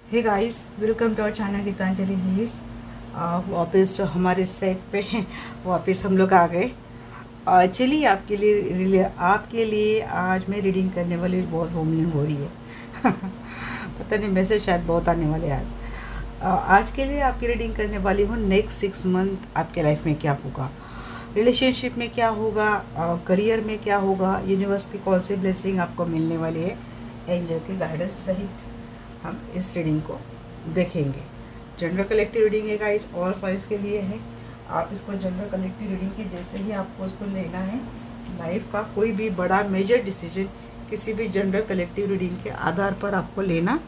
Hey guys, welcome to our channel Geetanjali Heals. वापस जो हमारे सेट पे हैं वापस हम लोग आ गए। चलिए आपके लिए आज मैं रीडिंग करने वाली, बहुत वॉमिटिंग हो रही है पता नहीं मैसेज शायद बहुत आने वाले आज। आज के लिए आपकी रीडिंग करने वाली हूँ। नेक्स्ट 6 मंथ आपके लाइफ में क्या होगा, रिलेशनशिप में क्या होगा, करियर में क्या होगा, यूनिवर्स की कौन सी ब्लेसिंग आपको मिलने वाली है, एंजल के गाइडेंस सहित हम इस रीडिंग को देखेंगे। जनरल कलेक्टिव रीडिंग है गाइस, ऑल साइंस के लिए है। आप इसको जनरल कलेक्टिव रीडिंग के जैसे ही आपको इसको लेना है। लाइफ का कोई भी बड़ा मेजर डिसीजन किसी भी जनरल कलेक्टिव रीडिंग के आधार पर आपको लेना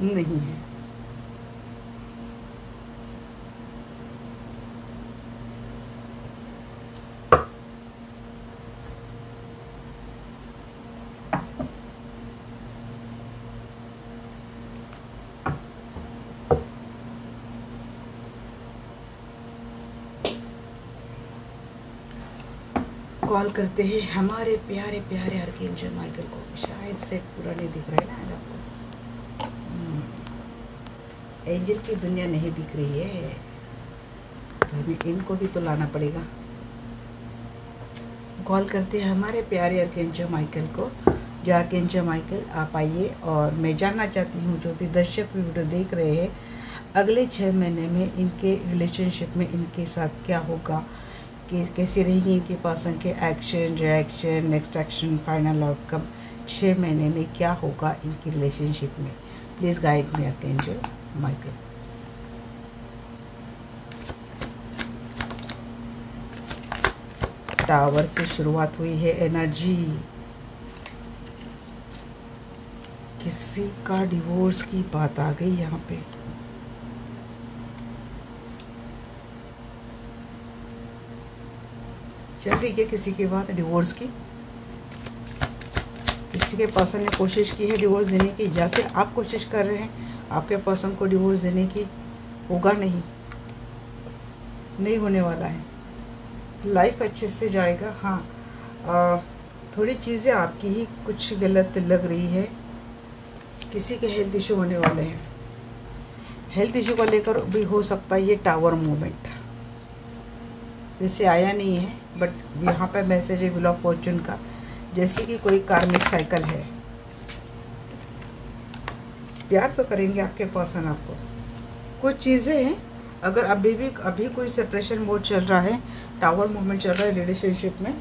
नहीं है। कॉल करते हैं हमारे प्यारे प्यारे आर्कएंजल माइकल को। शायद सेट पूरा नहीं दिख रहा है ना आज आपको। एंजल की दुनिया नहीं दिख रही है तो हमें इनको भी तो लाना पड़ेगा। कॉल करते हैं हमारे प्यारे आर्कएंजल माइकल को। जो आर्कएंजल माइकल आप आइए, और मैं जानना चाहती हूँ जो भी दर्शक वीडियो देख रहे हैं, अगले 6 महीने में इनके रिलेशनशिप में इनके साथ क्या होगा, कि कैसे रहेंगे इनके पर्सन के action, reaction, next action, final outcome 6 महीने में क्या होगा इनकी रिलेशनशिप में। Please guide me archangel Michael. Tower से शुरुआत हुई है एनर्जी। किसी का डिवोर्स की बात आ गई यहाँ पे। चल रही है किसी की बात डिवोर्स की। किसी के पर्सन ने कोशिश की है डिवोर्स देने की, या फिर आप कोशिश कर रहे हैं आपके पर्सन को डिवोर्स देने की। होगा नहीं, नहीं होने वाला है। लाइफ अच्छे से जाएगा। हाँ, थोड़ी चीज़ें आपकी ही कुछ गलत लग रही है। किसी के हेल्थ इशू होने वाले हैं। हेल्थ इशू को लेकर भी हो सकता है ये टावर मूवमेंट। वैसे आया नहीं है बट यहाँ पे मैसेज है व्हील ऑफ फॉर्चून का, जैसे कि कोई कार्मिक साइकिल है। प्यार तो करेंगे आपके पर्सन आपको। कुछ चीज़ें हैं, अगर अभी कोई सेपरेशन मोड चल रहा है, टावर मूवमेंट चल रहा है रिलेशनशिप में,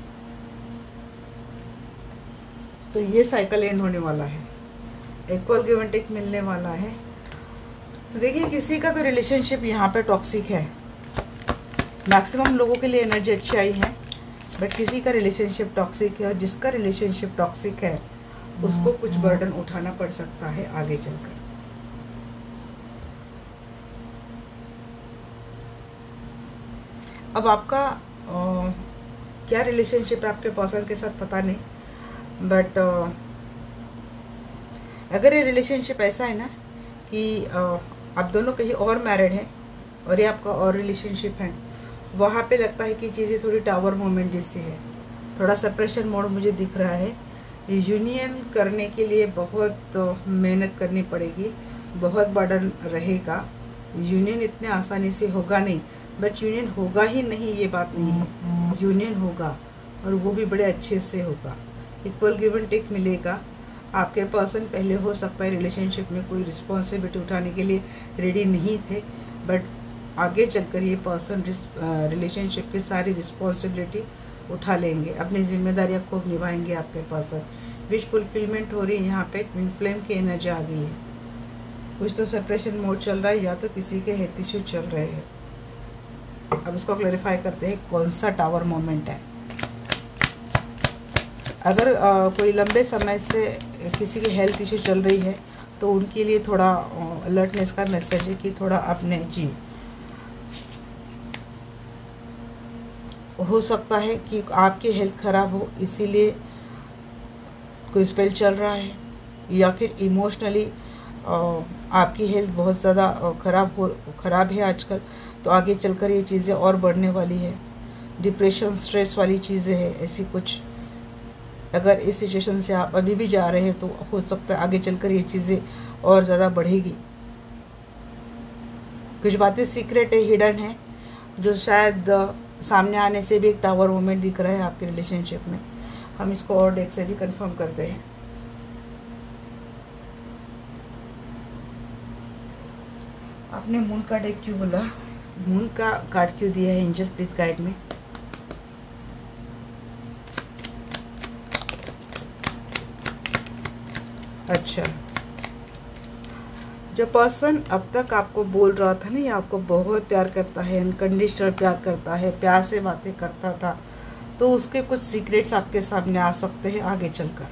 तो ये साइकिल एंड होने वाला है। इक्वल गिव एंड टेक मिलने वाला है। देखिए किसी का तो रिलेशनशिप यहाँ पे टॉक्सिक है। मैक्सिमम लोगों के लिए एनर्जी अच्छी आई है, बट किसी का रिलेशनशिप टॉक्सिक है, और जिसका रिलेशनशिप टॉक्सिक है उसको कुछ बर्डन उठाना पड़ सकता है आगे चलकर। अब आपका क्या रिलेशनशिप है आपके पर्सन के साथ पता नहीं, बट अगर ये रिलेशनशिप ऐसा है ना कि आप दोनों कहीं और मैरिड हैं और ये आपका और रिलेशनशिप है, वहाँ पे लगता है कि चीज़ें थोड़ी टावर मोमेंट जैसी है। थोड़ा सेपरेशन मोड मुझे दिख रहा है। यूनियन करने के लिए बहुत मेहनत करनी पड़ेगी, बहुत बर्डन रहेगा। यूनियन इतने आसानी से होगा नहीं, बट यूनियन होगा ही नहीं ये बात नहीं है। यूनियन होगा और वो भी बड़े अच्छे से होगा। इक्वल गिव एंड टेक मिलेगा। आपके पर्सन पहले हो सकता है रिलेशनशिप में कोई रिस्पॉन्सिबिलिटी उठाने के लिए रेडी नहीं थे, बट आगे चलकर ये पर्सन रिलेशनशिप की सारी रिस्पॉन्सिबिलिटी उठा लेंगे, अपनी जिम्मेदारियां खूब निभाएंगे आपके पर्सन। विश फुलफिलमेंट हो रही है यहाँ पे। ट्विन फ्लेम की एनर्जी आ गई है। कुछ तो सेपरेशन मोड चल रहा है, या तो किसी के हेल्थ इश्यू चल रहे हैं। अब इसको क्लैरिफाई करते हैं कौन सा टावर मोमेंट है। अगर कोई लंबे समय से किसी की हेल्थ इश्यू चल रही है तो उनके लिए थोड़ा अलर्टनेस का मैसेज है कि थोड़ा अपने जी, हो सकता है कि आपकी हेल्थ ख़राब हो, इसीलिए कोई स्पेल चल रहा है, या फिर इमोशनली आपकी हेल्थ बहुत ज़्यादा ख़राब है आजकल, तो आगे चलकर ये चीज़ें और बढ़ने वाली है। डिप्रेशन, स्ट्रेस वाली चीज़ें हैं ऐसी कुछ। अगर इस सिचुएशन से आप अभी भी जा रहे हैं तो हो सकता है आगे चलकर ये चीज़ें और ज़्यादा बढ़ेगी। कुछ बातें सीक्रेट है, हिडन है, जो शायद सामने आने से भी एक टावर मोमेंट दिख रहा है आपके रिलेशनशिप में। हम इसको और डेक से भी कंफर्म करते हैं। आपने मून का डेक क्यों बोला, मून का कार्ड क्यों दिया है एंजल, प्लीज गाइड में। अच्छा, जो पर्सन अब तक आपको बोल रहा था ना, ये आपको बहुत प्यार करता है, अनकंडीशनल प्यार करता है, प्यार से बातें करता था, तो उसके कुछ सीक्रेट्स आपके सामने आ सकते हैं आगे चलकर,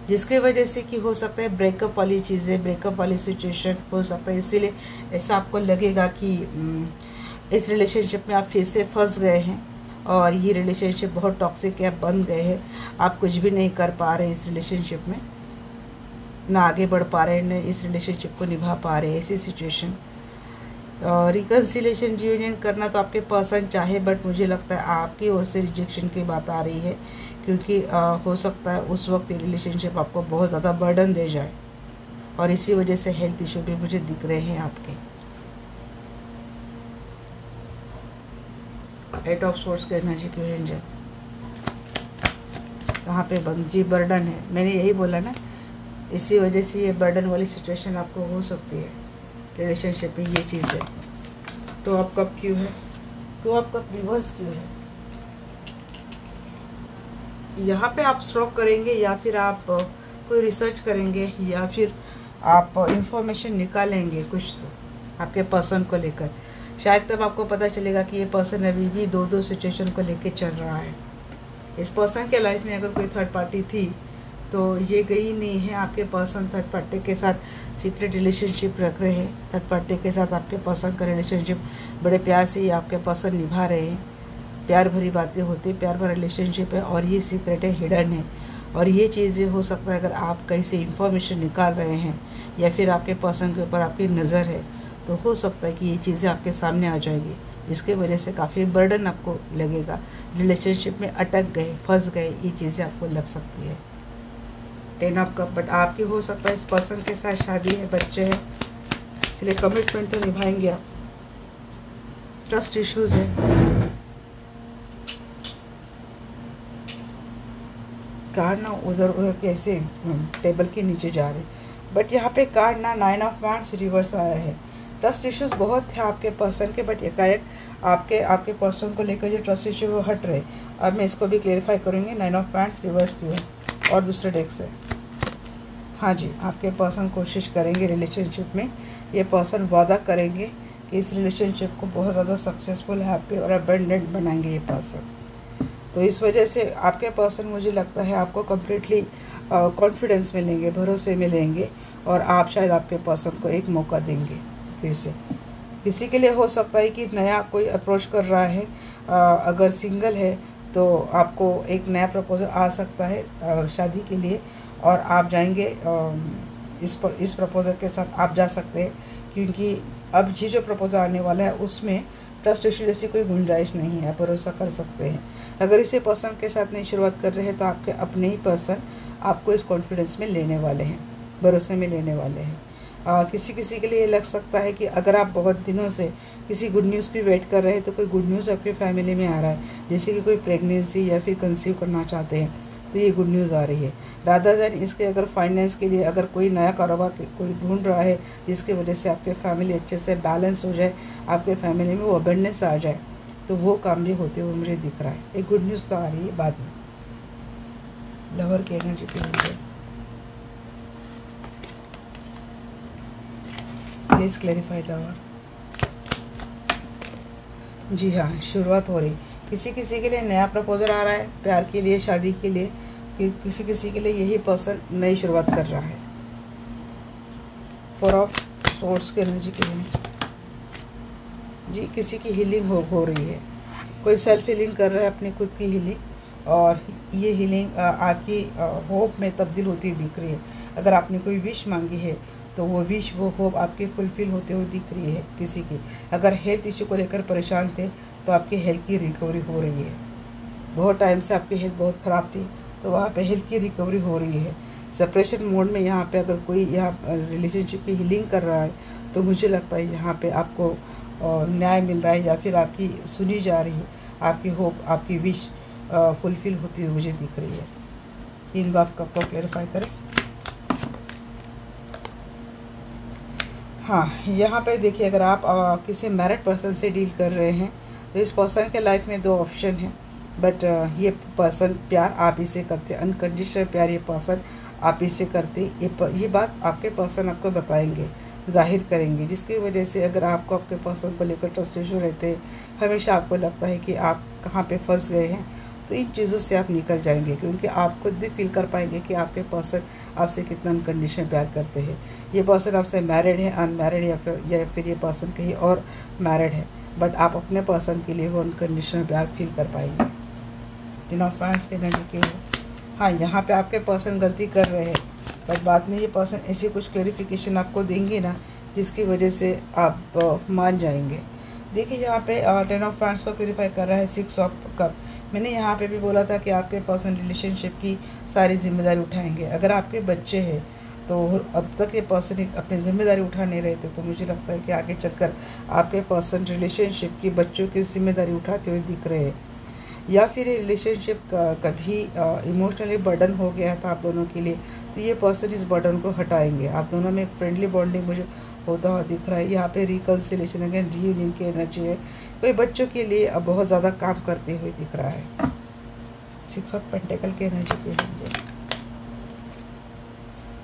जिसके वजह से कि हो सकता है ब्रेकअप वाली चीज़ें, ब्रेकअप वाली सिचुएशन हो सकता है। इसीलिए ऐसा आपको लगेगा कि इस रिलेशनशिप में आप फिर से फंस गए हैं और ये रिलेशनशिप बहुत टॉक्सिक है, बन गए हैं, आप कुछ भी नहीं कर पा रहे इस रिलेशनशिप में, ना आगे बढ़ पा रहे हैं, न इस रिलेशनशिप को निभा पा रहे हैं, ऐसी सिचुएशन। रिकन्सिलेशन, रियूनियन करना तो आपके पर्सन चाहे, बट मुझे लगता है आपकी ओर से रिजेक्शन की बात आ रही है, क्योंकि हो सकता है उस वक्त ये रिलेशनशिप आपको बहुत ज़्यादा बर्डन दे जाए और इसी वजह से हेल्थ इशू भी मुझे दिख रहे हैं आपके। एट ऑफ सोर्स का एनर्जी क्यों है एंजल, कहाँ पे बंद जी, बर्डन है, मैंने यही बोला ना, इसी वजह से ये बर्डन वाली सिचुएशन आपको हो सकती है रिलेशनशिप में, ये चीज़ है। तो आप कब क्यों है, तो आप कब रिवर्स क्यों है, यहाँ पे आप स्ट्रोक करेंगे या फिर आप कोई रिसर्च करेंगे या फिर आप इंफॉर्मेशन निकालेंगे कुछ तो आपके पर्सन को लेकर, शायद तब आपको पता चलेगा कि ये पर्सन अभी भी दो सिचुएशन को लेकर चल रहा है। इस पर्सन के लाइफ में अगर कोई थर्ड पार्टी थी तो ये गई नहीं है, आपके पर्सन थर्ड पार्टी के साथ सीक्रेट रिलेशनशिप रख रहे हैं, थर्ड पार्टी के साथ आपके पर्सन का रिलेशनशिप बड़े प्यार से ही आपके पर्सन निभा रहे हैं, प्यार भरी बातें होती है, प्यार भरा रिलेशनशिप है और ये सीक्रेट है, हिडन है। और ये चीज़ें हो सकता है अगर आप कहीं से इंफॉर्मेशन निकाल रहे हैं या फिर आपके पर्सन के ऊपर आपकी नज़र है, तो हो सकता है कि ये चीज़ें आपके सामने आ जाएगी, जिसके वजह से काफ़ी बर्डन आपको लगेगा, रिलेशनशिप में अटक गए, फंस गए, ये चीज़ें आपको लग सकती है। 10 ऑफ कप, बट आपकी हो सकता है इस पर्सन के साथ शादी है, बच्चे हैं, इसलिए कमिटमेंट तो निभाएंगे आप। ट्रस्ट इश्यूज है, कार्ड ना उधर उधर कैसे टेबल के नीचे जा रहे, बट यहाँ पे कार्ड ना 9 ऑफ वांड्स रिवर्स आया है। ट्रस्ट इश्यूज बहुत थे आपके पर्सन के, बट एकाएक आपके पर्सन को लेकर जो ट्रस्ट इश्यू वो हट रहे। अब मैं इसको भी क्लेरिफाई करूँगी 9 ऑफ वांड्स रिवर्स क्यों है, और दूसरे डेक से। हाँ जी, आपके पर्सन कोशिश करेंगे रिलेशनशिप में, ये पर्सन वादा करेंगे कि इस रिलेशनशिप को बहुत ज़्यादा सक्सेसफुल, हैप्पी और अबंडेंट बनाएंगे ये पर्सन। तो इस वजह से आपके पर्सन, मुझे लगता है आपको कम्प्लीटली कॉन्फिडेंस में लेंगे, भरोसे में लेंगे, और आप शायद आपके पर्सन को एक मौका देंगे फिर से। किसी के लिए हो सकता है कि नया कोई अप्रोच कर रहा है, अगर सिंगल है तो आपको एक नया प्रपोजल आ सकता है शादी के लिए, और आप जाएंगे इस प्रपोजल के साथ आप जा सकते हैं, क्योंकि अब ये जो प्रपोजल आने वाला है उसमें ट्रस्ट इश्यू जैसी कोई गुंजाइश नहीं है, भरोसा कर सकते हैं। अगर इसे पर्सन के साथ नहीं शुरुआत कर रहे हैं तो आपके अपने ही पर्सन आपको इस कॉन्फिडेंस में लेने वाले हैं, भरोसे में लेने वाले हैं। किसी किसी के लिए लग सकता है कि अगर आप बहुत दिनों से किसी गुड न्यूज़ की वेट कर रहे हैं तो कोई गुड न्यूज़ आपकी फैमिली में आ रहा है, जैसे कि कोई प्रेगनेंसी या फिर कंसीव करना चाहते हैं तो ये गुड न्यूज़ आ रही है। रादर देन इसके अगर फाइनेंस के लिए अगर कोई नया कारोबार कोई ढूंढ रहा है जिसकी वजह से आपके फैमिली अच्छे से बैलेंस हो जाए, आपके फैमिली में वो अबंडेंस आ जाए, तो वो काम भी होते हुए मुझे दिख रहा है। एक गुड न्यूज़ तो आ रही है बाद में। लवर की एनर्जी के लिए प्लीज क्लैरिफाई लवर। जी हाँ, शुरुआत हो रही, किसी किसी के लिए नया प्रपोजल आ रहा है प्यार के लिए, शादी के लिए, कि किसी किसी के लिए यही पर्सन नई शुरुआत कर रहा है। 4 ऑफ सोर्स के एनर्जी के लिए जी, किसी की हीलिंग हो रही है, कोई सेल्फ हीलिंग कर रहा है, अपनी खुद की हीलिंग, और ये हीलिंग आपकी होप में तब्दील होती दिख रही है। अगर आपने कोई विश मांगी है तो वो विश, वो होप आपकी फुलफिल होते हुए दिख रही है किसी की। अगर हेल्थ इशू को लेकर परेशान थे तो आपकी हेल्थ की रिकवरी हो रही है। बहुत टाइम से आपकी हेल्थ बहुत ख़राब थी तो वहाँ पे हेल्थ की रिकवरी हो रही है। सेपरेशन मोड में यहाँ पे अगर कोई यहाँ रिलेशनशिप की हीलिंग कर रहा है तो मुझे लगता है यहाँ पे आपको न्याय मिल रहा है या फिर आपकी सुनी जा रही है, आपकी होप, आपकी विश फुलफिल होती हुई मुझे दिख रही है। किंग ऑफ कप को क्लेरिफाई करें। हाँ, यहाँ पे देखिए, अगर आप किसी मैरिड पर्सन से डील कर रहे हैं तो इस पर्सन के लाइफ में 2 ऑप्शन हैं। बट ये पर्सन प्यार आप ही से करते, अनकंडीशनल प्यार ये पर्सन आप ही से करते। ये बात आपके पर्सन आपको बताएंगे, जाहिर करेंगे, जिसकी वजह से अगर आपको आपके पर्सन को लेकर ट्रस्ट इशू रहते, हमेशा आपको लगता है कि आप कहाँ पे फंस गए हैं, तो इन चीज़ों से आप निकल जाएंगे, क्योंकि आप खुद भी फील कर पाएंगे कि आपके पर्सन आपसे कितना अनकंडीशनल प्यार करते हैं। ये पर्सन आपसे मैरिड है, अनमैरिड, या फिर ये पर्सन कहीं और मैरिड है, बट आप अपने पर्सन के लिए वो अनकंडीशनल प्यार फील कर पाएंगे। टेन ऑफ वांड्स के एनर्जी क्यों है? हाँ, यहाँ पे आपके पर्सन गलती कर रहे हैं, बट बात नहीं, ये पर्सन ऐसी कुछ क्लेरिफिकेशन आपको देंगे ना जिसकी वजह से आप मान जाएंगे। देखिए, यहाँ पे 10 ऑफ वांड्स को क्लेरिफाई कर रहा है 6 ऑफ कप। मैंने यहाँ पे भी बोला था कि आपके पर्सन रिलेशनशिप की सारी जिम्मेदारी उठाएंगे। अगर आपके बच्चे हैं तो अब तक ये पर्सन अपनी जिम्मेदारी उठा नहीं रहे थे, तो मुझे लगता है कि आगे चलकर आपके पर्सन रिलेशनशिप की बच्चों की जिम्मेदारी उठाते हुए दिख रहे हैं। या फिर ये रिलेशनशिप कभी इमोशनली बर्डन हो गया था आप दोनों के लिए, तो ये पर्सन इस बर्डन को हटाएंगे। आप दोनों में एक फ्रेंडली बॉन्डिंग मुझे होता हुआ दिख रहा है। यहाँ पे रिकन्सिलेशन, अगेन रीयूनियन की एनर्जी है। कोई बच्चों के लिए अब बहुत ज़्यादा काम करते हुए दिख रहा है। 6 ऑफ पेंटिकल की एनर्जी पे होंगे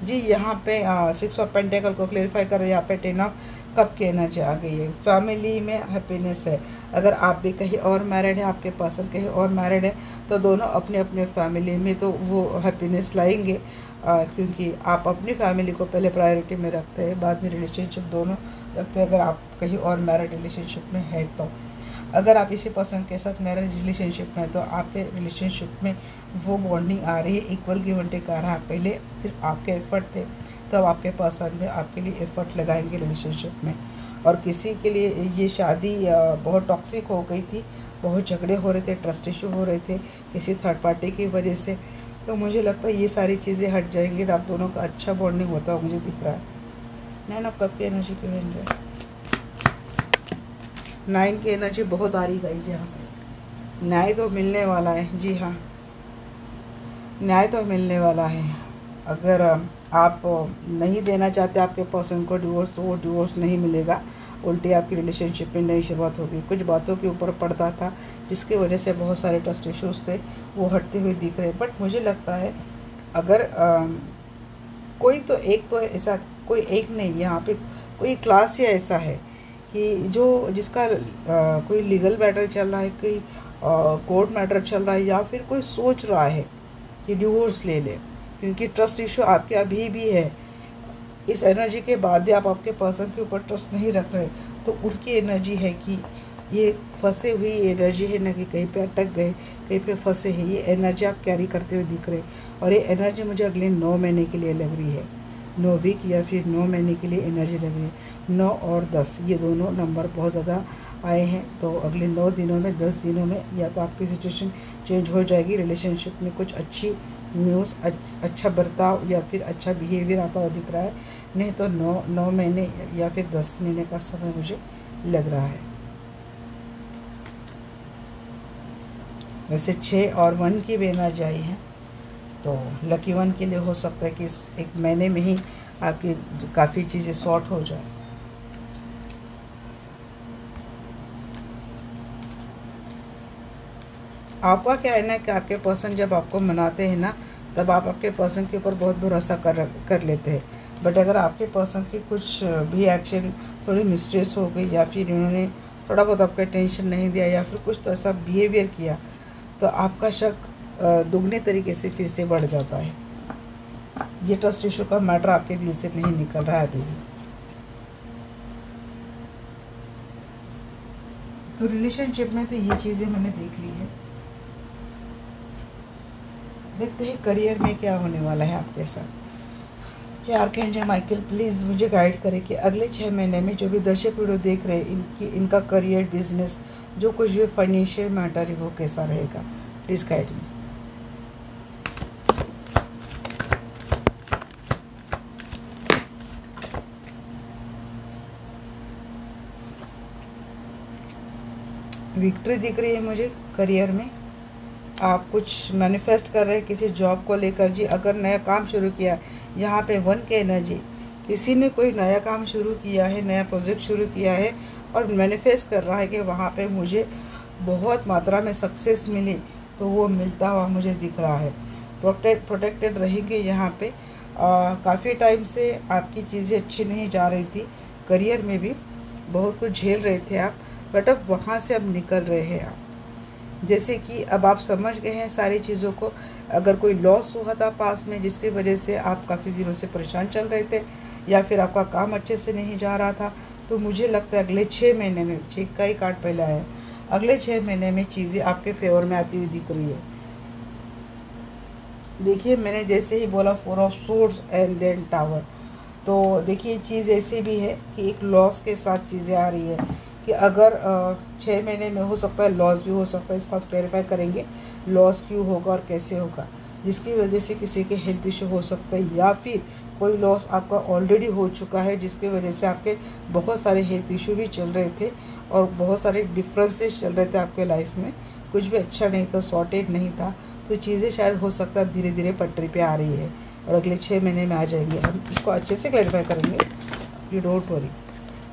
जी। यहाँ पे 6 ऑफ पेंटिकल को क्लेरिफाई कर रहे हैं। यहाँ पे 10 ऑफ कप की एनर्जी आ गई है। फैमिली में हैप्पीनेस है। अगर आप भी कहीं और मैरिड है, आपके पर्सन कहीं और मैरिड है, तो दोनों अपने अपने फैमिली में तो वो हैप्पीनेस लाएंगे, क्योंकि आप अपनी फैमिली को पहले प्रायोरिटी में रखते हैं, बाद में रिलेशनशिप दोनों रखते हैं। अगर आप कहीं और मैरिड रिलेशनशिप में है तो, अगर आप इसी पर्सन के साथ मैरिज रिलेशनशिप में, तो आपके रिलेशनशिप में वो बॉन्डिंग आ रही है, इक्वल गिव एंड टेक आ रहा है। पहले सिर्फ आपके एफर्ट थे, तब आपके पर्सन में आपके लिए एफर्ट लगाएंगे रिलेशनशिप में। और किसी के लिए ये शादी बहुत टॉक्सिक हो गई थी, बहुत झगड़े हो रहे थे, ट्रस्ट इशू हो रहे थे किसी थर्ड पार्टी की वजह से, तो मुझे लगता है ये सारी चीज़ें हट जाएंगी, आप दोनों का अच्छा बॉन्डिंग होता हुआ मुझे दिख रहा है। 9 ऑफ कप की एनर्जी क्यों है? 9 की एनर्जी बहुत आ रही गाइस। यहाँ पे न्याय तो मिलने वाला है। जी हाँ, न्याय तो मिलने वाला है। अगर आप नहीं देना चाहते आपके पर्सन को डिवोर्स, वो डिवोर्स नहीं मिलेगा, उल्टी आपकी रिलेशनशिप में नई शुरुआत होगी। कुछ बातों के ऊपर पड़ता था जिसकी वजह से बहुत सारे ट्रस्ट इश्यूज थे, वो हटते हुए दिख रहे हैं। बट मुझे लगता है अगर कोई तो एक तो ऐसा, कोई एक नहीं, यहाँ पे कोई क्लास या ऐसा है कि जो जिसका कोई लीगल मैटर चल रहा है, कोई कोर्ट मैटर चल रहा है, या फिर कोई सोच रहा है कि डिवोर्स ले ले, क्योंकि ट्रस्ट इशू आपके अभी भी है। इस एनर्जी के बाद भी आप आपके पर्सन के ऊपर ट्रस्ट नहीं रख रहे, तो उनकी एनर्जी है कि ये फंसे हुई एनर्जी है ना, कि कहीं पे अटक गए, कहीं पे फंसे हैं। ये एनर्जी आप कैरी करते हुए दिख रहे, और ये एनर्जी मुझे अगले 9 महीने के लिए लग रही है। 9 वीक या फिर 9 महीने के लिए एनर्जी लग रही है। 9 और 10 ये दोनों नंबर बहुत ज़्यादा आए हैं, तो अगले 9 दिनों में, 10 दिनों में या तो आपकी सिचुएशन चेंज हो जाएगी, रिलेशनशिप में कुछ अच्छी न्यूज़, अच्छा बर्ताव या फिर अच्छा बिहेवियर आता हुआ दिख रहा है। नहीं तो 9 महीने या फिर 10 महीने का समय मुझे लग रहा है। वैसे 6 और 1 की भी एनर्जी आई है, तो लकी 1 के लिए हो सकता है कि इस 1 महीने में ही आपकी काफ़ी चीज़ें सॉर्ट हो जाए। आपका क्या है ना कि आपके पर्सन जब आपको मनाते हैं ना, तब आप आपके पर्सन के ऊपर बहुत भरोसा कर लेते हैं। बट अगर आपके पर्सन की कुछ भी एक्शन थोड़ी मिस्टेक्स हो गई, या फिर इन्होंने थोड़ा बहुत आपका टेंशन नहीं दिया, या फिर कुछ तो ऐसा बिहेवियर किया, तो आपका शक दुगने तरीके से फिर से बढ़ जाता है। ये ट्रस्ट इशू का मैटर आपके दिल से नहीं निकल रहा है अभी भी। तो रिलेशनशिप में तो ये चीज़ें मैंने देख ली है। देखते हैं करियर में क्या होने वाला है आपके साथ। ये आर्कएंजल माइकल प्लीज़ मुझे गाइड करें कि अगले 6 महीने में जो भी दर्शक वीडियो देख रहे हैं, इनका करियर, बिजनेस, जो कुछ भी फाइनेंशियल मैटर है वो कैसा रहेगा। Please guide me. विक्ट्री दिख रही है मुझे करियर में। आप कुछ मैनिफेस्ट कर रहे हैं किसी जॉब को लेकर जी। अगर नया काम शुरू किया, यहाँ पे 1 के एनर्जी, किसी ने कोई नया काम शुरू किया है, नया प्रोजेक्ट शुरू किया है और मैनिफेस्ट कर रहा है कि वहाँ पे मुझे बहुत मात्रा में सक्सेस मिली, तो वो मिलता हुआ मुझे दिख रहा है। प्रोटेक्टेड रहेंगे यहाँ पे। काफ़ी टाइम से आपकी चीज़ें अच्छी नहीं जा रही थी, करियर में भी बहुत कुछ झेल रहे थे आप, बट अब वहाँ से अब निकल रहे हैं आप। जैसे कि अब आप समझ गए हैं सारी चीज़ों को। अगर कोई लॉस हुआ था पास में जिसकी वजह से आप काफ़ी दिनों से परेशान चल रहे थे, या फिर आपका काम अच्छे से नहीं जा रहा था, तो मुझे लगता है अगले 6 महीने में, 6 का ही कार्ड पहले आया है, अगले 6 महीने में चीज़ें आपके फेवर में आती हुई दिख रही है। देखिए मैंने जैसे ही बोला 4 of swords and then tower, तो देखिए चीज़ ऐसी भी है कि एक लॉस के साथ चीज़ें आ रही है कि अगर 6 महीने में हो सकता है लॉस भी हो सकता है। इसको आप क्लैरिफाई करेंगे लॉस क्यों होगा और कैसे होगा, जिसकी वजह से किसी के हेल्थ इशू हो सकता है, या फिर कोई लॉस आपका ऑलरेडी हो चुका है जिसकी वजह से आपके बहुत सारे हेल्थ इशू भी चल रहे थे और बहुत सारे डिफरेंसेस चल रहे थे आपके लाइफ में। कुछ भी अच्छा नहीं था, सॉर्टेड नहीं था, तो चीज़ें शायद हो सकता है धीरे धीरे पटरी पे आ रही है और अगले 6 महीने में आ जाएंगे। हम इसको अच्छे से क्लैरिफाई करेंगे, you don't worry.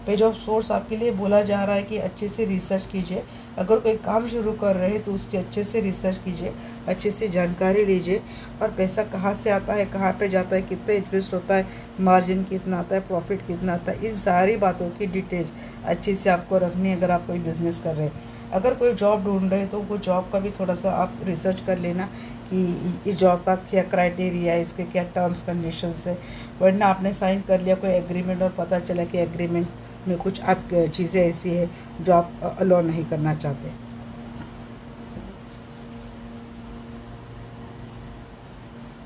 Page of source आपके लिए बोला जा रहा है कि अच्छे से रिसर्च कीजिए। अगर कोई काम शुरू कर रहे हैं तो उसकी अच्छे से रिसर्च कीजिए, अच्छे से जानकारी लीजिए, और पैसा कहाँ से आता है, कहाँ पे जाता है, कितना इन्वेस्ट होता है, मार्जिन कितना आता है, प्रॉफिट कितना आता है, इन सारी बातों की डिटेल्स अच्छे से आपको रखनी है अगर आप कोई बिज़नेस कर रहे हैं। अगर कोई जॉब ढूंढ रहे हैं तो वो जॉब का भी थोड़ा सा आप रिसर्च कर लेना कि इस जॉब का क्या क्राइटेरिया है, इसके क्या टर्म्स कंडीशंस है। वरना आपने साइन कर लिया कोई एग्रीमेंट और पता चला कि एग्रीमेंट में कुछ आप चीज़ें ऐसी है जो आप अलाउ नहीं करना चाहते।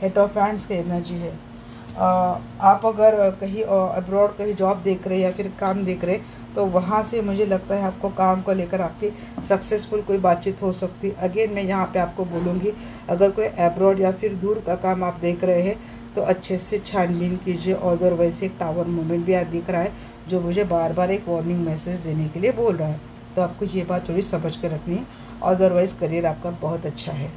एट ऑफ हैंड्स की एनर्जी है। आप अगर कहीं अब्रॉड कहीं जॉब देख रहे हैं या फिर काम देख रहे हैं, तो वहाँ से मुझे लगता है आपको काम को लेकर आपकी सक्सेसफुल कोई बातचीत हो सकती है। अगेन मैं यहाँ पे आपको बोलूँगी, अगर कोई अब्रॉड या फिर दूर का काम आप देख रहे हैं तो अच्छे से छानबीन कीजिए। अदरवाइज एक टावर मूवमेंट भी आज दिख रहा है जो मुझे बार बार एक वार्निंग मैसेज देने के लिए बोल रहा है, तो आपको ये बात थोड़ी समझ के रखनी है। अदरवाइज करियर आपका बहुत अच्छा है।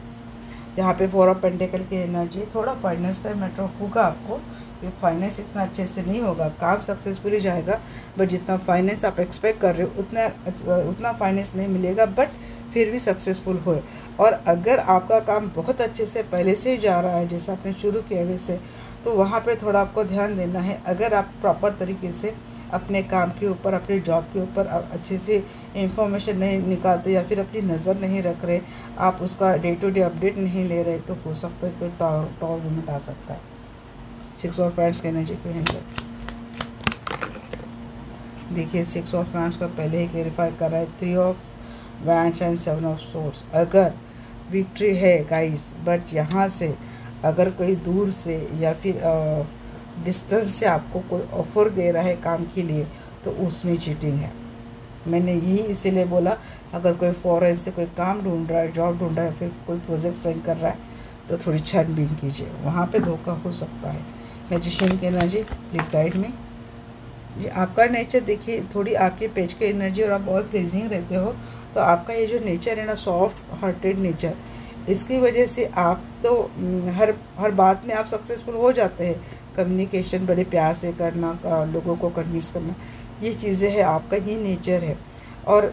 यहाँ पे 4 ऑफ पेंटिकल की एनर्जी, थोड़ा फाइनेंस का मैटर होगा आपको, ये फाइनेंस इतना अच्छे से नहीं होगा, काम सक्सेसफुली जाएगा बट जितना फाइनेंस आप एक्सपेक्ट कर रहे हो उतना फाइनेंस नहीं मिलेगा, बट फिर भी सक्सेसफुल हो। और अगर आपका काम बहुत अच्छे से पहले से ही जा रहा है जैसे आपने शुरू किया वैसे, तो वहाँ पे थोड़ा आपको ध्यान देना है। अगर आप प्रॉपर तरीके से अपने काम के ऊपर, अपने जॉब के ऊपर अच्छे से इंफॉर्मेशन नहीं निकालते या फिर अपनी नज़र नहीं रख रहे, आप उसका डे टू डे अपडेट नहीं ले रहे, तो हो सकता है कोई टॉवर मूवमेंट आ सकता है। 6 ऑफ फ्रेंड्स की एनर्जी को हैंडल देखिए, 6 ऑफ फ्रेंड्स का पहले ही क्लेरिफाई कर रहा है। 3 of wands and 7 of swords. अगर विक्ट्री है गाइस, बट यहाँ से अगर कोई दूर से या फिर डिस्टेंस से आपको कोई ऑफ़र दे रहा है काम के लिए, तो उसमें चीटिंग है। मैंने यही इसीलिए बोला, अगर कोई फॉरेन से कोई काम ढूंढ रहा है, जॉब ढूंढ रहा है, फिर कोई प्रोजेक्ट साइन कर रहा है, तो थोड़ी छानबीन कीजिए, वहाँ पे धोखा हो सकता है। मैजिशियन की एनर्जी प्लीज़ गाइड में। जी आपका नेचर देखिए, थोड़ी आपके पेज की एनर्जी और आप बहुत प्लीजिंग रहते हो, तो आपका ये जो नेचर है ना, सॉफ्ट हार्टेड नेचर, इसकी वजह से आप तो हर बात में आप सक्सेसफुल हो जाते हैं। कम्युनिकेशन बड़े प्यार से करना, लोगों को कन्विंस करना, ये चीज़ें हैं, आपका ये नेचर है। और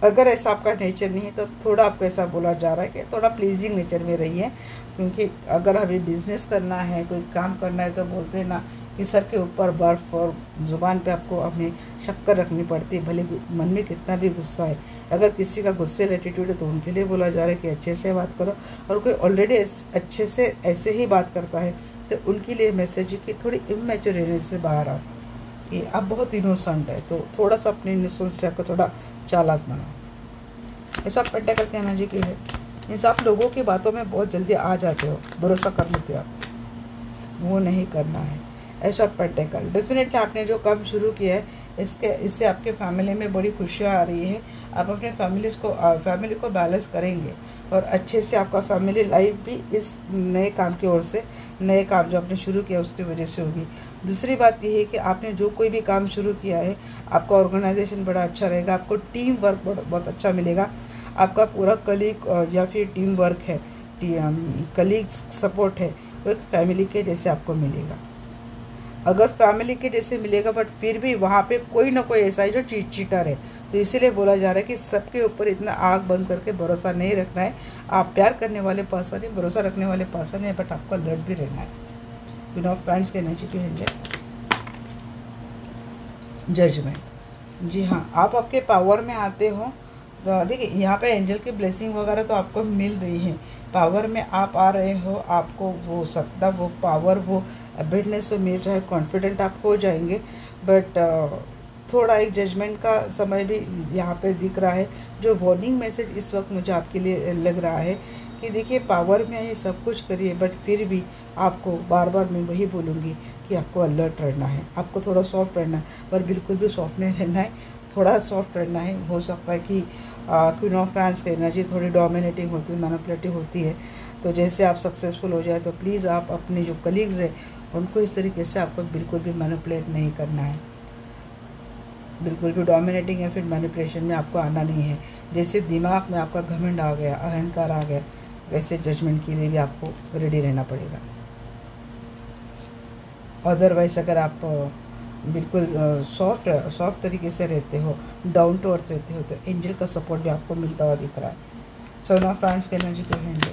अगर ऐसा आपका नेचर नहीं है तो थोड़ा आपको ऐसा बोला जा रहा है कि थोड़ा प्लीजिंग नेचर में रहिए, क्योंकि अगर हमें बिज़नेस करना है, कोई काम करना है, तो बोलते हैं ना कि सर के ऊपर बर्फ़ और ज़ुबान पे आपको अपनी शक्कर रखनी पड़ती है, भले मन में कितना भी गुस्सा है। अगर किसी का गुस्से एटीट्यूड है तो उनके लिए बोला जा रहा है कि अच्छे से बात करो, और कोई ऑलरेडी अच्छे से ऐसे ही बात करता है तो उनके लिए मैसेज है कि थोड़ी इमेच्योर एनर्जी से बाहर आओ, कि आप बहुत इनोसेंट है, तो थोड़ा सा अपने इनोसेंस से आपको थोड़ा चालाक बनाओ। ऐसा पेंटाकल की एनर्जी की है, मीन्स आप लोगों की बातों में बहुत जल्दी आ जाते हो, भरोसा कर लेते हो आप, वो नहीं करना है। ऐसा पेंटाकल डेफिनेटली आपने जो काम शुरू किया है इससे आपके फैमिली में बड़ी खुशियाँ आ रही है। आप अपने फैमिली को बैलेंस करेंगे और अच्छे से आपका फैमिली लाइफ भी इस नए काम की ओर से, नए काम जो आपने शुरू किया उसकी वजह से होगी। दूसरी बात यह है कि आपने जो कोई भी काम शुरू किया है, आपका ऑर्गेनाइजेशन बड़ा अच्छा रहेगा, आपको टीम वर्क बहुत अच्छा मिलेगा। आपका पूरा कलीग या फिर टीम वर्क है, कलीग सपोर्ट है, वो एक फैमिली के जैसे आपको मिलेगा। अगर फैमिली के जैसे मिलेगा बट फिर भी वहाँ पे कोई ना कोई ऐसा है जो चीटर है, तो इसीलिए बोला जा रहा है कि सबके ऊपर इतना आग बंद करके भरोसा नहीं रखना है। आप प्यार करने वाले पर्सन है, भरोसा रखने वाले पर्सन है, बट आपको अलर्ट भी रहना है। क्वीन ऑफ पेंट्स की एनर्जी की है जजमेंट। जी हाँ, आप आपके पावर में आते हो। तो देखिए यहाँ पे एंजल की ब्लेसिंग वगैरह तो आपको मिल रही है, पावर में आप आ रहे हो, आपको वो सत्ता, वो पावर, वो एबिलिटनेस तो मिल रहा है, कॉन्फिडेंट आप हो जाएंगे। बट थोड़ा एक जजमेंट का समय भी यहाँ पे दिख रहा है। जो वार्निंग मैसेज इस वक्त मुझे आपके लिए लग रहा है कि देखिए पावर में आइए, सब कुछ करिए, बट फिर भी आपको बार बार मैं वही बोलूँगी कि आपको अलर्ट रहना है, आपको थोड़ा सॉफ्ट रहना है, पर बिल्कुल भी सॉफ्ट नहीं रहना है, थोड़ा सॉफ्ट रहना है। हो सकता है कि क्वीन ऑफ पेंट्स की एनर्जी थोड़ी डोमिनेटिंग होती है, मैनिपुलेटिव होती है, तो जैसे आप सक्सेसफुल हो जाए तो प्लीज़ आप अपने जो कलीग्स हैं उनको इस तरीके से आपको बिल्कुल भी मैनिपुलेट नहीं करना है, बिल्कुल भी डोमिनेटिंग या फिर मैनिपुलेशन में आपको आना नहीं है। जैसे दिमाग में आपका घमंड आ गया, अहंकार आ गया, वैसे जजमेंट के लिए भी आपको रेडी रहना पड़ेगा। अदरवाइज अगर आप बिल्कुल सॉफ्ट तरीके से रहते हो, डाउन टू अर्थ रहते हो, तो एंजल का सपोर्ट भी आपको मिलता हुआ दिख रहा है। सेवन ऑफ पेंट्स की एनर्जी को हैंडल,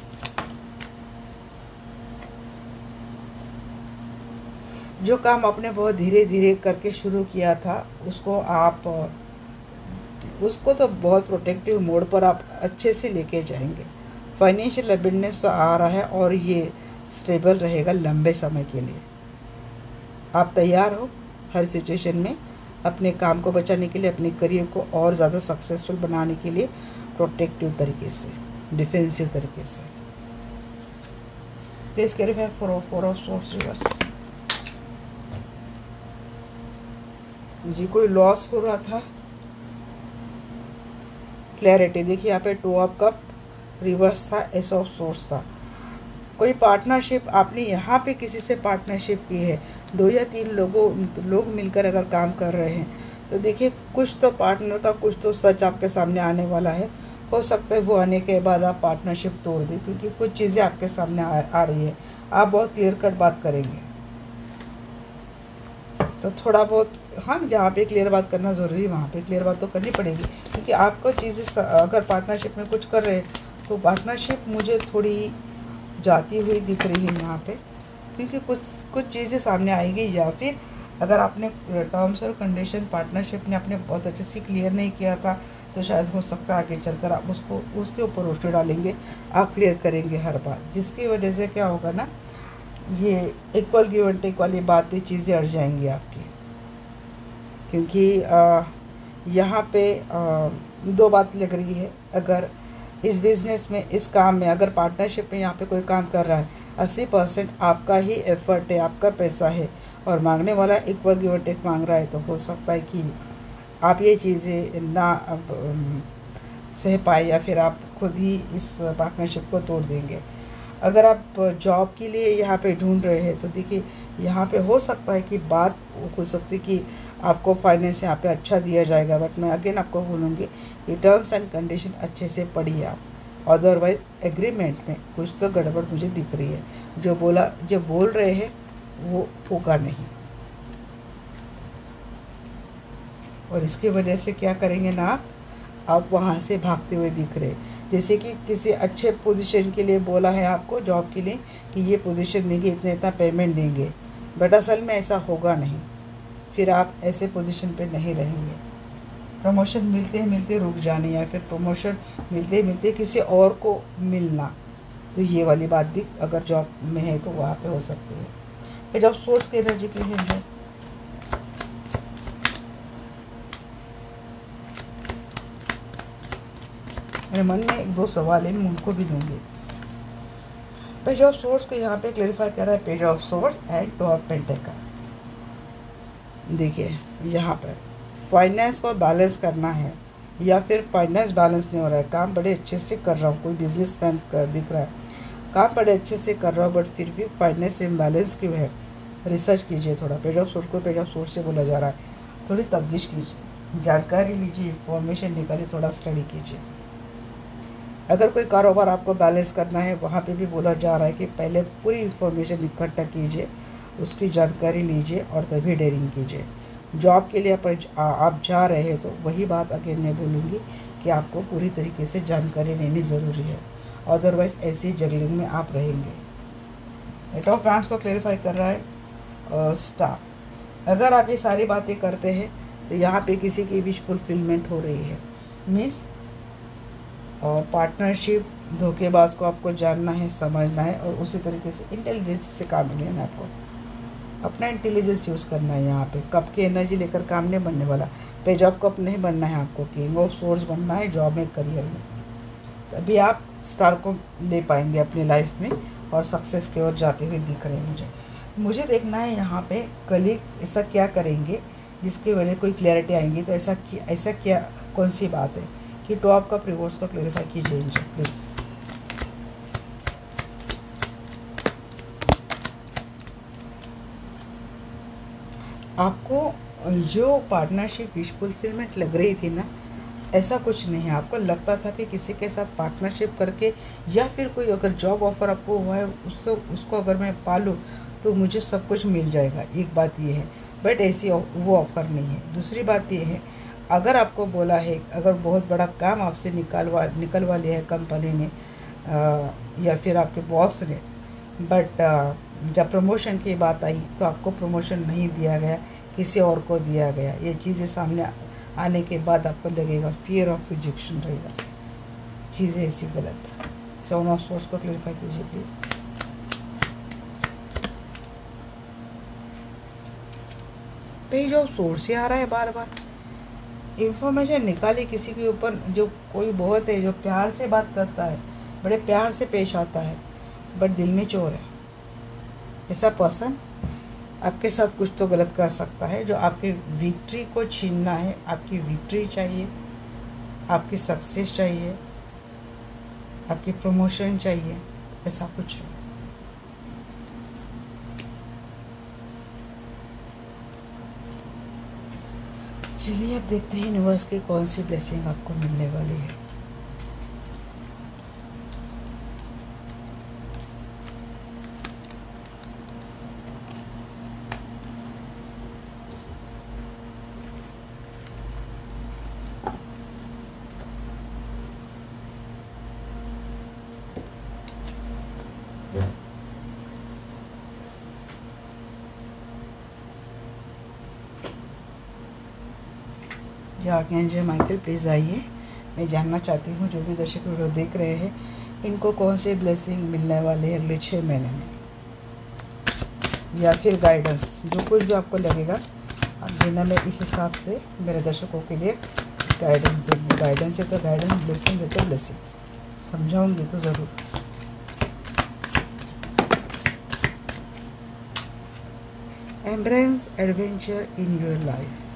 जो काम आपने बहुत धीरे धीरे करके शुरू किया था उसको तो बहुत प्रोटेक्टिव मोड पर आप अच्छे से लेके जाएंगे। फाइनेंशियल एबिलिटनेस तो आ रहा है और ये स्टेबल रहेगा लंबे समय के लिए। आप तैयार हो हर सिचुएशन में अपने काम को बचाने के लिए, अपने करियर को और ज़्यादा सक्सेसफुल बनाने के लिए, प्रोटेक्टिव तरीके से, डिफेंसिव तरीके से। Please clarify four of swords reverse. जी कोई लॉस हो रहा था, क्लैरिटी। देखिए यहाँ पे टू ऑफ कप रिवर्स था, एस ऑफ सोर्स था। कोई पार्टनरशिप आपने यहाँ पे किसी से पार्टनरशिप की है, 2 या 3 लोग मिलकर अगर काम कर रहे हैं, तो देखिए कुछ तो पार्टनर का कुछ तो सच आपके सामने आने वाला है। हो सकता है वो आने के बाद आप पार्टनरशिप तोड़ दें, क्योंकि कुछ चीज़ें आपके सामने आ रही है। आप बहुत क्लियर कट बात करेंगे, तो थोड़ा बहुत हाँ, जहाँ पे क्लियर बात करना ज़रूरी है वहाँ पे क्लियर बात तो करनी पड़ेगी, क्योंकि आपको चीज़ें अगर पार्टनरशिप में कुछ कर रहे हैं तो पार्टनरशिप मुझे थोड़ी जाती हुई दिख रही है यहाँ पे, क्योंकि कुछ चीज़ें सामने आएगी। या फिर अगर आपने टर्म्स और कंडीशन पार्टनरशिप ने आपने बहुत अच्छे से क्लियर नहीं किया था, तो शायद हो सकता है आगे चलकर आप उसके ऊपर रोस्टर डालेंगे, आप क्लियर करेंगे हर बात, जिसकी वजह से क्या होगा ना, ये इक्वल गिव एंड टेक वाली बात पे चीज़ें अड़ जाएंगी आपकी। क्योंकि यहाँ पे 2 बात लग रही है। अगर इस बिज़नेस में, इस काम में, अगर पार्टनरशिप में यहाँ पे कोई काम कर रहा है, 80% आपका ही एफर्ट है, आपका पैसा है, और मांगने वाला इक्वल गिव एंड टेक मांग रहा है, तो हो सकता है कि आप ये चीज़ें ना सह पाए, या फिर आप खुद ही इस पार्टनरशिप को तोड़ देंगे। अगर आप जॉब के लिए यहाँ पे ढूंढ रहे हैं, तो देखिए यहाँ पे हो सकता है कि बात हो सकती है कि आपको फाइनेंस यहाँ पे अच्छा दिया जाएगा, बट मैं अगेन आपको बोलूँगी कि टर्म्स एंड कंडीशन अच्छे से पढ़िए आप, अदरवाइज एग्रीमेंट में कुछ तो गड़बड़ मुझे दिख रही है। जो बोल रहे हैं वो होगा नहीं, और इसकी वजह से क्या करेंगे ना, आप वहाँ से भागते हुए दिख रहे। जैसे कि किसी अच्छे पोजीशन के लिए बोला है आपको, जॉब के लिए, कि ये पोजीशन देंगे, इतना पेमेंट देंगे, बट असल में ऐसा होगा नहीं, फिर आप ऐसे पोजीशन पे नहीं रहेंगे। प्रमोशन मिलते मिलते रुक जाने, या फिर प्रमोशन मिलते मिलते किसी और को मिलना, तो ये वाली बात भी अगर जॉब में है तो वहाँ पे हो सकती है। फिर जब सोर्स की एनर्जी की है, मेरे मन में 1-2 सवाल है, मैं उनको भी लूँगी। पेज ऑफ सोर्स को यहाँ पे क्लेरिफाई कर रहा है, page of source and 2 of pentacle. देखिए यहाँ पर फाइनेंस को बैलेंस करना है, या फिर फाइनेंस बैलेंस नहीं हो रहा है, काम बड़े अच्छे से कर रहा हूँ, कोई बिजनेस मैन दिख रहा है, काम बड़े अच्छे से कर रहा हूँ, बट फिर भी फाइनेंस इम्बैलेंस क्यों है। रिसर्च कीजिए थोड़ा, पेज ऑफ सोर्स को पेज ऑफ सोर्स से बोला जा रहा है, थोड़ी तफ्तीश कीजिए, जानकारी लीजिए, इंफॉर्मेशन निकालिए, थोड़ा स्टडी कीजिए। अगर कोई कारोबार आपको बैलेंस करना है, वहाँ पे भी बोला जा रहा है कि पहले पूरी इंफॉर्मेशन इकट्ठा कीजिए, उसकी जानकारी लीजिए और तभी डेयरिंग कीजिए। जॉब के लिए आप जा रहे हैं तो वही बात अगेन मैं बोलूँगी कि आपको पूरी तरीके से जानकारी लेनी ज़रूरी है, अदरवाइज़ ऐसी जगलिंग में आप रहेंगे। एट ऑफ वैंड्स को क्लेरिफाई कर रहा है स्टार। अगर आप ये सारी बातें करते हैं तो यहाँ पे किसी की विश फुलफिलमेंट हो रही है, मीन्स और पार्टनरशिप धोखेबाज को आपको जानना है, समझना है और उसी तरीके से इंटेलिजेंस से काम लेना है। आपको अपना इंटेलिजेंस यूज़ करना है। यहाँ पे कप की एनर्जी लेकर काम नहीं बनने वाला, पे जॉब कप नहीं बनना है, आपको किंग ऑफ सोर्स बनना है जॉब में, करियर में। तभी आप स्टार को ले पाएंगे अपनी लाइफ में और सक्सेस की ओर जाते हुए दिख रहे हैं मुझे देखना है यहाँ पे कलीग ऐसा क्या करेंगे जिसकी वजह कोई क्लैरिटी आएंगी। तो ऐसा क्या कौन सी बात है कि तो आपका प्रीवोर्स को क्लेरिफाई कीजिए इनसे प्लीज़। आपको जो पार्टनरशिप विश फुलफिलमेंट लग रही थी ना, ऐसा कुछ नहीं है। आपको लगता था कि किसी के साथ पार्टनरशिप करके या फिर कोई अगर जॉब ऑफर आपको हुआ है उसको अगर मैं पालूँ तो मुझे सब कुछ मिल जाएगा, एक बात ये है। बट ऐसी वो ऑफ़र नहीं है। दूसरी बात ये है, अगर आपको बोला है, अगर बहुत बड़ा काम आपसे निकलवा लिया है कंपनी ने या फिर आपके बॉस ने, बट जब प्रमोशन की बात आई तो आपको प्रमोशन नहीं दिया गया, किसी और को दिया गया। ये चीज़ें सामने आने के बाद आपको लगेगा फियर ऑफ रिजेक्शन रहेगा, चीज़ें ऐसी गलत। सेवन ऑफ सोर्स को क्लेरिफाई कीजिए प्लीज़। पेज ऑफ सोर्स से आ रहा है बार बार। इंफॉर्मेशन निकाली किसी के ऊपर, जो कोई बहुत है, जो प्यार से बात करता है, बड़े प्यार से पेश आता है, बट दिल में चोर है। ऐसा पर्सन आपके साथ कुछ तो गलत कर सकता है, जो आपकी विक्ट्री को छीनना है। आपकी विक्ट्री चाहिए, आपकी सक्सेस चाहिए, आपकी प्रमोशन चाहिए, ऐसा कुछ। चलिए अब देखते हैं यूनिवर्स की कौन सी ब्लेसिंग आपको मिलने वाली है। या आर्कएंजल माइकल प्लीज़ आइए। मैं जानना चाहती हूँ जो भी दर्शक वीडियो देख रहे हैं, इनको कौन से ब्लेसिंग मिलने वाले हैं अगले 6 महीने में, या फिर गाइडेंस, जो कुछ भी आपको लगेगा आप देना। मैं इस हिसाब से मेरे दर्शकों के लिए गाइडेंस दूँगी। गाइडेंस है तो गाइडेंस, ब्लेसिंग है तो ब्लेसिंग, समझाऊँगी तो ज़रूर। Embrace adventure in your life.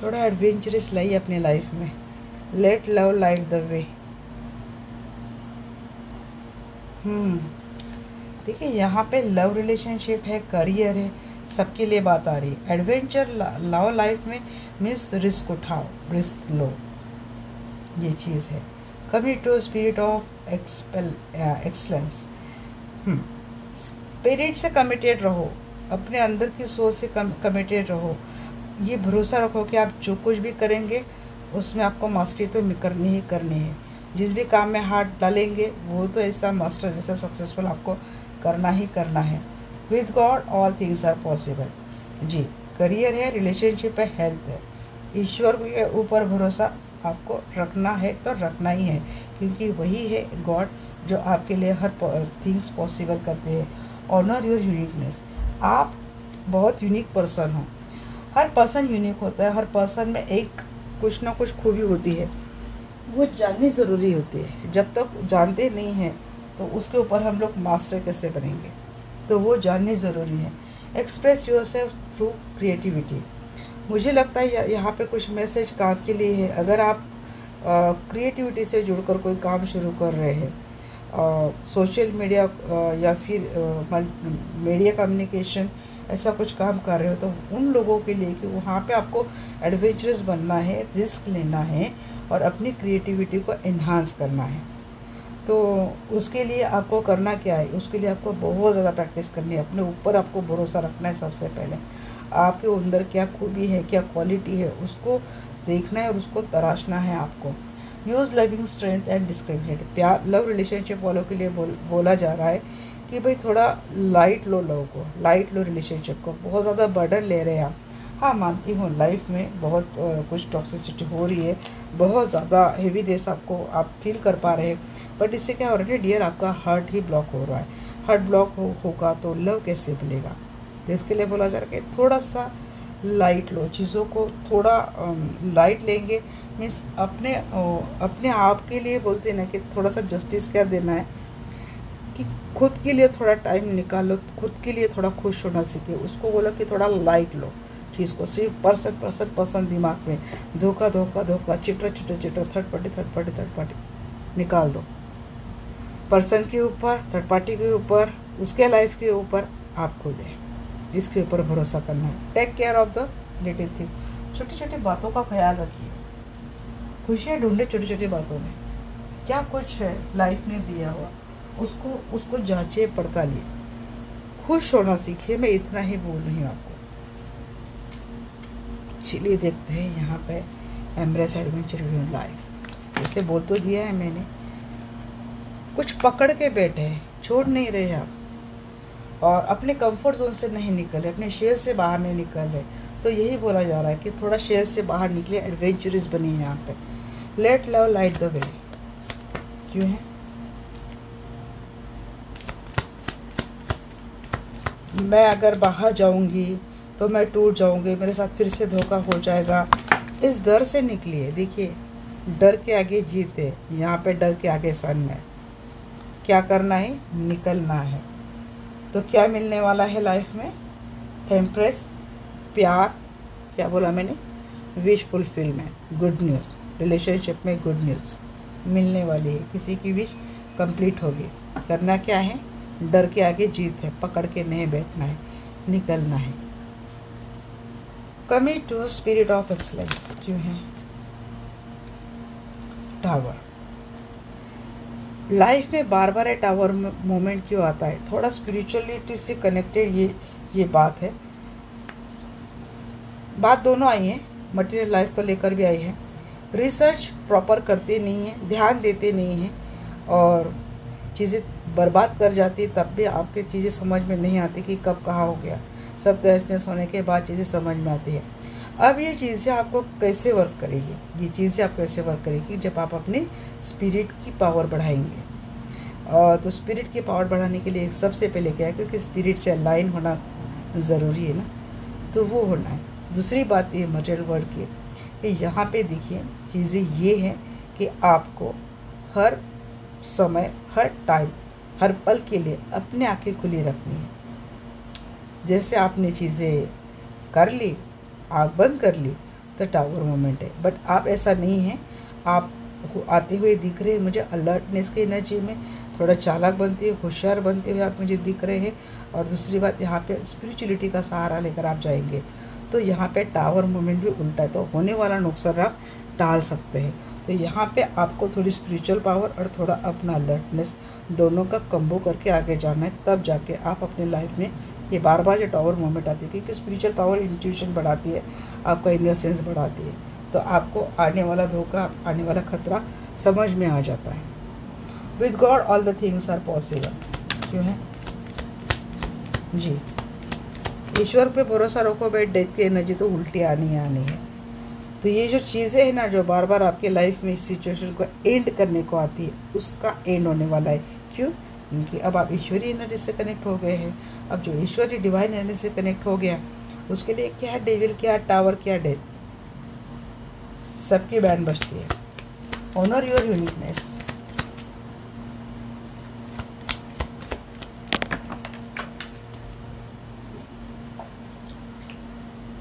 थोड़ा एडवेंचरस लाइए अपने लाइफ में। Let love light the way. देखिए यहाँ पे लव रिलेशनशिप है, करियर है, सबके लिए बात आ रही है। एडवेंचर लव लाइफ में मीन्स रिस्क उठाओ, रिस्क लो, ये चीज़ है। Commit to spirit of excellence. Spirit से कमिटेड रहो, अपने अंदर की सोच से कमिटेड रहो। ये भरोसा रखो कि आप जो कुछ भी करेंगे उसमें आपको मास्टरी तो करनी ही करनी है। जिस भी काम में हाथ डालेंगे वो तो ऐसा मास्टर जैसा सक्सेसफुल आपको करना ही करना है। With God all things are possible. जी, करियर है, रिलेशनशिप है, हेल्थ है, ईश्वर के ऊपर भरोसा आपको रखना है तो रखना ही है, क्योंकि वही है गॉड जो आपके लिए हर थिंग्स पॉसिबल करते हैं। Honour your uniqueness. आप बहुत यूनिक पर्सन हो। हर पर्सन यूनिक होता है, हर पर्सन में एक कुछ ना कुछ खूबी होती है, वो जाननी ज़रूरी होती है। जब तक जानते नहीं हैं तो उसके ऊपर हम लोग मास्टर कैसे बनेंगे, तो वो जाननी ज़रूरी है। Express yourself through creativity. मुझे लगता है यहाँ पे कुछ मैसेज काम के लिए है। अगर आप क्रिएटिविटी से जुड़कर कोई काम शुरू कर रहे हैं, सोशल मीडिया या फिर मीडिया कम्युनिकेशन, ऐसा कुछ काम कर रहे हो, तो उन लोगों के लिए कि वहाँ पे आपको एडवेंचरस बनना है, रिस्क लेना है और अपनी क्रिएटिविटी को एनहांस करना है। तो उसके लिए आपको करना क्या है, उसके लिए आपको बहुत ज़्यादा प्रैक्टिस करनी है। अपने ऊपर आपको भरोसा रखना है। सबसे पहले आपके अंदर क्या खूबी है, क्या क्वालिटी है, उसको देखना है और उसको तराशना है आपको। Use loving strength and discriminate. प्यार लव रिलेशनशिप वालों के लिए बोला जा रहा है कि भाई थोड़ा लाइट लो लव को, लाइट लो रिलेशनशिप को। बहुत ज़्यादा बर्डन ले रहे हैं आप। हाँ, मानती हूँ लाइफ में बहुत कुछ टॉक्सिसिटी हो रही है, बहुत ज़्यादा हेवीनेस आपको आप फील कर पा रहे हैं, बट इससे क्या हो रहा है डियर, आपका हार्ट ही ब्लॉक हो रहा है। हार्ट ब्लॉक होगा तो लव कैसे मिलेगा। इसके लिए बोला जा रहा है कि थोड़ा सा लाइट लो चीज़ों को, थोड़ा लाइट लेंगे मीन्स अपने आप के लिए बोलते हैं ना कि थोड़ा सा जस्टिस क्या देना है कि खुद के लिए थोड़ा टाइम निकालो, खुद के लिए थोड़ा खुश होना सीखे। उसको बोलो कि थोड़ा लाइट लो चीज़ को। सिर्फ पर्सन दिमाग में धोखा चिटर थर्ड पार्टी निकाल दो। पर्सन के ऊपर, थर्ड पार्टी के ऊपर, उसके लाइफ के ऊपर आप खुद है, इसके ऊपर भरोसा करना है। Take care of the little thing. छोटी छोटी बातों का ख्याल रखिए। खुशियाँ ढूंढे छोटी छोटी बातों में। क्या कुछ है लाइफ में दिया हुआ, उसको जांचिए पड़तालिए। खुश होना सीखिए। मैं इतना ही बोल रही हूँ आपको। चलिए देखते हैं यहाँ पे एम्ब्रेस एडवेंचर इन लाइफ। जैसे बोल तो दिया है मैंने, कुछ पकड़ के बैठे हैं, छोड़ नहीं रहे आप, और अपने कंफर्ट जोन से नहीं निकल रहे, अपने शेयर से बाहर नहीं निकल रहे। तो यही बोला जा रहा है कि थोड़ा शेयर से बाहर निकले, एडवेंचरस बनिए यहाँ पे। Let love light the way. क्यों है, मैं अगर बाहर जाऊंगी तो मैं टूट जाऊंगी, मेरे साथ फिर से धोखा हो जाएगा, इस डर से निकलिए। देखिए, डर के आगे जीत है, यहाँ पे डर के आगे सन है। क्या करना है, निकलना है। तो क्या मिलने वाला है लाइफ में, एम्प्रेस, प्यार, क्या बोला मैंने, wish fulfilment, good news. Relationship में गुड न्यूज़ मिलने वाली है, किसी की विश कंप्लीट होगी। करना क्या है, डर के आगे जीत है, पकड़ के नहीं बैठना है, निकलना है। Commit to spirit of excellence. क्यों है, टावर। लाइफ में बार बार टावर मोमेंट क्यों आता है, थोड़ा स्पिरिचुअलिटी से कनेक्टेड ये बात है। बात दोनों आई है, मटेरियल लाइफ को लेकर भी आई है। रिसर्च प्रॉपर करते नहीं हैं, ध्यान देते नहीं हैं और चीज़ें बर्बाद कर जाती है, तब भी आपके चीज़ें समझ में नहीं आती कि कब कहाँ हो गया। सब तहस होने के बाद चीज़ें समझ में आती है। अब ये चीज़ें आपको कैसे वर्क करेगी, ये चीज़ें आपको कैसे वर्क करेगी जब आप अपनी स्पिरिट की पावर बढ़ाएंगे। तो स्पिरिट की पावर बढ़ाने के लिए सबसे पहले क्या है, क्योंकि स्पिरिट से अलाइन होना ज़रूरी है ना, तो वो होना है। दूसरी बात ये मटेरियल वर्ल्ड की कि यहाँ पे देखिए चीज़ें ये हैं कि आपको हर समय, हर टाइम, हर पल के लिए अपने आंखें खुली रखनी है। जैसे आपने चीज़ें कर ली, आँख बंद कर ली, तो टावर मोमेंट है। बट आप ऐसा नहीं है, आप आते हुए दिख रहे हैं मुझे, अलर्टनेस की एनर्जी में थोड़ा चालाक बनते हुए, होशियार बनते हुए आप मुझे दिख रहे हैं। और दूसरी बात, यहाँ पे स्पिरिचुअलिटी का सहारा लेकर आप जाएंगे तो यहाँ पे टावर मोमेंट भी उल्टा है, तो होने वाला नुकसान आप टाल सकते हैं। तो यहाँ पे आपको थोड़ी स्पिरिचुअल पावर और थोड़ा अपना अलर्टनेस दोनों का कम्बो करके आगे जाना है, तब जाके आप अपने लाइफ में ये बार बार जो टावर मोमेंट आती है, क्योंकि स्पिरिचुअल पावर इंट्यूशन बढ़ाती है, आपका इनर सेंस बढ़ाती है, तो आपको आने वाला धोखा, आने वाला खतरा समझ में आ जाता है। With God all the things are possible. क्यों है जी, ईश्वर पे भरोसा रखो भाई, डेथ की एनर्जी तो उल्टी आनी है। तो ये जो चीज़ें हैं ना, जो बार बार आपके लाइफ में इस सिचुएशन को एंड करने को आती है, उसका एंड होने वाला है। क्यों, क्योंकि अब आप ईश्वरीय एनर्जी से कनेक्ट हो गए हैं। अब जो ईश्वरीय डिवाइन एनर्जी से कनेक्ट हो गया, उसके लिए क्या डेविल, क्या टावर, क्या डेथ, सबकी बैंड बजती है। Honour your uniqueness.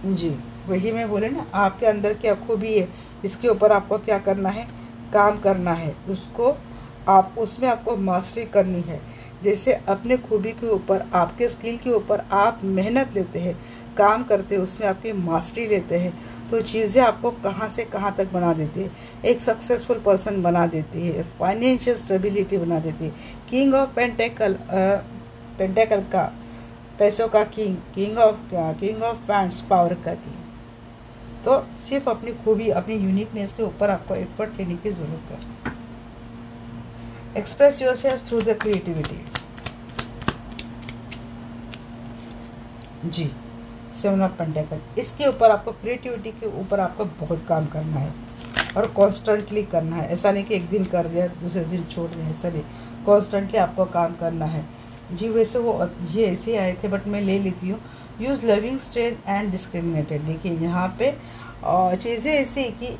जी, वही मैं बोले ना, आपके अंदर क्या खूबी है, इसके ऊपर आपको क्या करना है, काम करना है। उसको आप उसमें आपको मास्टरी करनी है। जैसे अपने खूबी के ऊपर, आपके स्किल के ऊपर आप मेहनत लेते हैं, काम करते हैं, उसमें आपकी मास्टरी लेते हैं, तो चीज़ें आपको कहाँ से कहाँ तक बना देती है। एक सक्सेसफुल पर्सन बना देती है, फाइनेंशियल स्टेबिलिटी बना देती है। किंग ऑफ पेंटेकल, पेंटेकल का, पैसों का king, king of friends, power का किंग। तो सिर्फ अपनी खूबी, अपनी यूनिकनेस के ऊपर आपको एफर्ट लेने की ज़रूरत है। Express yourself through the creativity. जी, सेवन ऑफ पेंटेकल, इसके ऊपर आपको, क्रिएटिविटी के ऊपर आपको बहुत काम करना है और कॉन्स्टेंटली करना है। ऐसा नहीं कि एक दिन कर दिया दूसरे दिन छोड़ दिया, ऐसा नहीं, कॉन्स्टेंटली आपको काम करना है। जी, वैसे वो ये ऐसे आए थे बट मैं ले लेती हूँ। Use loving strength and discriminated. देखिए यहाँ पे चीज़ें ऐसी कि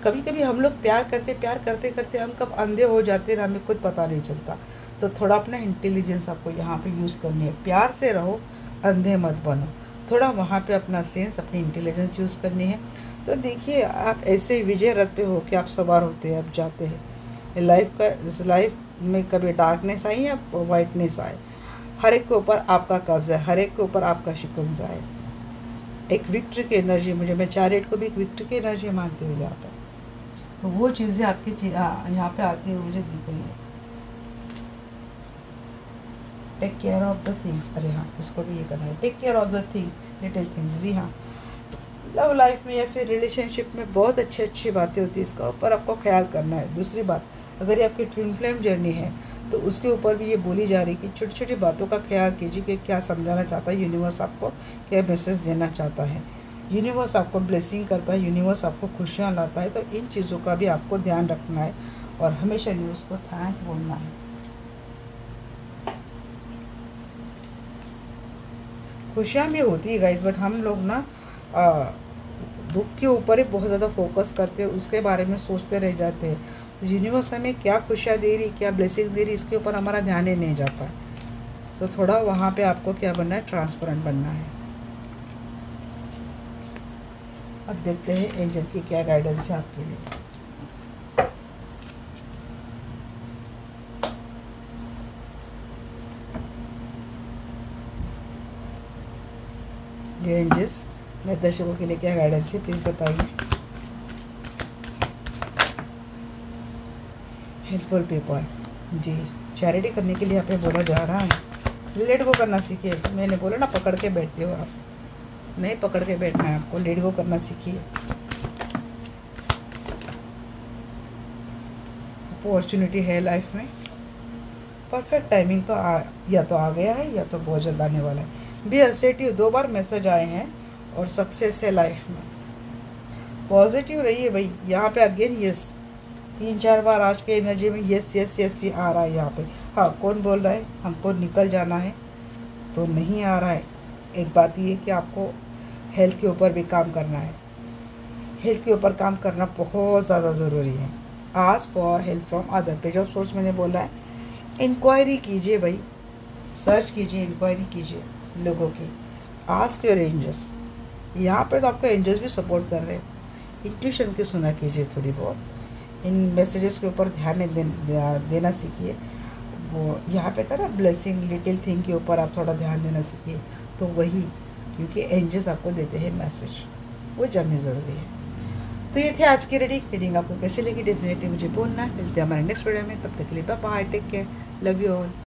कभी कभी हम लोग प्यार करते करते हम कब अंधे हो जाते हैं, हमें खुद पता नहीं चलता। तो थोड़ा अपना इंटेलिजेंस आपको यहाँ पे यूज़ करनी है। प्यार से रहो, अंधे मत बनो। थोड़ा वहाँ पे अपना सेंस, अपनी इंटेलिजेंस यूज़ करनी है। तो देखिए, आप ऐसे विजय रथ पे हो कि आप सवार होते हैं, आप जाते हैं। लाइफ में कभी डार्कनेस आई या वाइटनेस आए, हर एक के ऊपर आपका कब्जा है, हर एक के ऊपर आपका शिकंजा है। एक विक्ट्री की एनर्जी, मैं चैरियट को भी एक विक्ट्री की एनर्जी मानती हूँ यहाँ पर। तो वो चीज़ें आपकी यहाँ पे आती है, मुझे दिख रही है। Take care of the things, अरे हाँ, इसको भी ये करना है, take care of the things, little things. जी हाँ, लव लाइफ में या फिर रिलेशनशिप में बहुत अच्छी बातें होती है, इसका ऊपर आपको ख्याल करना है। दूसरी बात, अगर ये आपकी ट्विन फ्लेम जर्नी है तो उसके ऊपर भी ये बोली जा रही है कि छोटी छोटी बातों का ख्याल कीजिए कि क्या समझाना चाहता है यूनिवर्स, आपको क्या मैसेज देना चाहता है। यूनिवर्स आपको ब्लेसिंग करता है, यूनिवर्स आपको खुशियाँ लाता है, तो इन चीज़ों का भी आपको ध्यान रखना है और हमेशा यूनिवर्स को थैंक बोलना है। खुशियाँ भी होती है गाइस, बट हम लोग ना दुख के ऊपर ही बहुत ज़्यादा फोकस करते हैं, उसके बारे में सोचते रह जाते हैं। तो यूनिवर्स हमें क्या खुशियाँ दे रही, क्या ब्लेसिंग दे रही, इसके ऊपर हमारा ध्यान ही नहीं जाता। तो थोड़ा वहाँ पे आपको क्या बनना है, ट्रांसपेरेंट बनना है। अब देखते हैं एंजल की क्या गाइडेंस है आपके लिए। एंजल्स मेरे दर्शकों के लिए क्या गाइडेंस है, प्लीज़ बताइए। हेल्पफुल पीपल, जी, चैरिटी करने के लिए आपने बोला जा रहा है। लेट गो करना सीखिए। मैंने बोला ना, पकड़ के बैठते हो आप, नहीं पकड़ के बैठना है आपको, लेट गो करना सीखिए। अपॉर्चुनिटी है लाइफ में, परफेक्ट टाइमिंग तो या तो आ गया है या तो बहुत जल्द आने वाला है। बी असर्टिव, 2 बार मैसेज आए हैं और सक्सेस है लाइफ में। पॉजिटिव रहिए भाई। यहाँ पे अगेन यस, 3-4 बार आज के एनर्जी में यस यस यस ये आ रहा है यहाँ पे। हाँ, कौन बोल रहा है हमको निकल जाना है, तो नहीं आ रहा है। एक बात ये है कि आपको हेल्थ के ऊपर भी काम करना है। हेल्थ के ऊपर काम करना बहुत ज़्यादा ज़रूरी है। Ask for help from other, page of source मैंने बोला है, इंक्वायरी कीजिए भाई, सर्च कीजिए, इंक्वायरी कीजिए लोगों की। आस्क योर एंजल्स, यहाँ पे तो आपको एंजल्स भी सपोर्ट कर रहे हैं। इंट्यूशन की सुना कीजिए थोड़ी बहुत, इन मैसेजेस के ऊपर ध्यान देना सीखिए। वो यहाँ पे था ना, ब्लेसिंग लिटिल थिंग के ऊपर आप थोड़ा ध्यान देना सीखिए। तो वही, क्योंकि एंजल्स आपको देते हैं मैसेज, वो जाननी ज़रूरी है। तो ये थे आज की रीडिंग। आपको कैसे लगी डेफिनेटली मुझे बोलना। मिलते हैं हमारे नेक्स्ट वीडियो में, तब तक के लिए bye bye, take care, love you all.